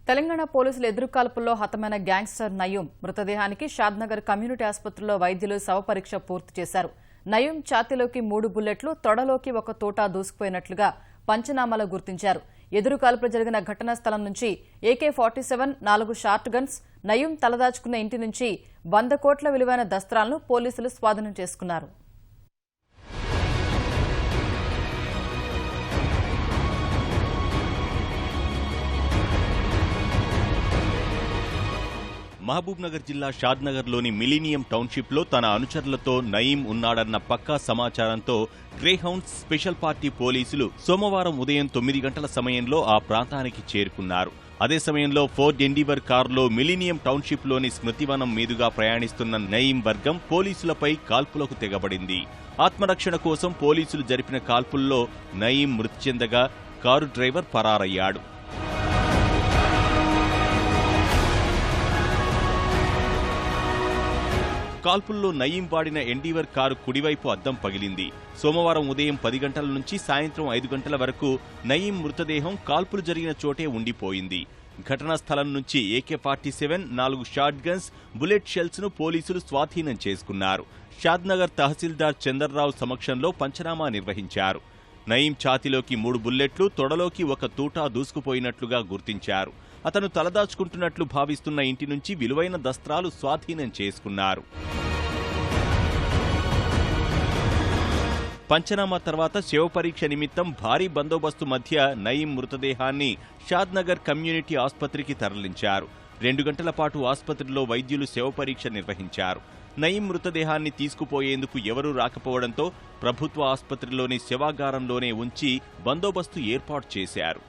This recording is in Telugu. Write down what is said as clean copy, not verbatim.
తెలంగాణ పోలీసుల ఎదురుకాల్పుల్లో హతమైన గ్యాంగ్స్టర్ నయూం మృతదేహానికి షాద్నగర్ కమ్యూనిటీ ఆసుపత్రిలో వైద్యులు శవపరీక్ష పూర్తి చేశారు. నయూం ఛాతీలోకి 3 బుల్లెట్లు, తొడలోకి ఒక తోటా దూసుకుపోయినట్లుగా పంచనామాలో గుర్తించారు. ఎదురుకాల్పులు జరిగిన ఘటనా స్థలం నుంచి AK-47, 4 షార్ట్ గన్స్, నయూం తలదాచుకున్న ఇంటి నుంచి 100 కోట్ల విలువైన దస్త్రాలను పోలీసులు స్వాధీనం చేసుకున్నారు. మహబూబ్నగర్ జిల్లా షాద్నగర్లోని మిలీనియం టౌన్షిప్లో తన అనుచరులతో నయీం ఉన్నాడన్న పక్కా సమాచారంతో గ్రేహౌండ్స్ స్పెషల్ పార్టీ పోలీసులు సోమవారం ఉదయం 9 గంటల సమయంలో ఆ ప్రాంతానికి చేరుకున్నారు. అదే సమయంలో ఫోర్డ్ ఎండీవర్ కారులో మిలీనియం టౌన్షిప్లోని స్మృతివనం మీదుగా ప్రయాణిస్తున్న నయీం వర్గం పోలీసులపై కాల్పులకు తెగబడింది. ఆత్మరక్షణ కోసం పోలీసులు జరిపిన కాల్పుల్లో నయీం మృతి చెందగా కారు డ్రైవర్ పరారయ్యాడు. కాల్పుల్లో నయీం వాడిన ఎండీవర్ కారు కుడివైపు అద్దం పగిలింది. సోమవారం ఉదయం 10 గంటల నుంచి సాయంత్రం 5 గంటల వరకు నయీం మృతదేహం కాల్పులు జరిగిన చోటే ఉండిపోయింది. ఘటనా స్థలం నుంచి AK-47, 4 short guns, bullet shells ను పోలీసులు స్వాధీనం చేసుకున్నారు. షాద్నగర్ తహసీల్దార్ చందర్రావు సమక్షంలో పంచనామా నిర్వహించారు. నయీం ఛాతీలోకి 3 బుల్లెట్లు, తొడలోకి ఒక తూటా దూసుకుపోయినట్లుగా గుర్తించారు. అతను తలదాచుకుంటున్నట్లు భావిస్తున్న ఇంటి నుంచి విలువైన దస్త్రాలు స్వాధీనం చేసుకున్నారు. పంచనామా తర్వాత శవపరీక్ష నిమిత్తం భారీ బందోబస్తు మధ్య నయీం మృతదేహాన్ని షాద్నగర్ కమ్యూనిటీ ఆసుపత్రికి తరలించారు. 2 గంటల పాటు ఆసుపత్రిలో వైద్యులు శవపరీక్ష నిర్వహించారు. నయీం మృతదేహాన్ని తీసుకుపోయేందుకు ఎవరూ రాకపోవడంతో ప్రభుత్వ ఆసుపత్రిలోని శవాగారంలోనే ఉంచి బందోబస్తు ఏర్పాటు చేశారు.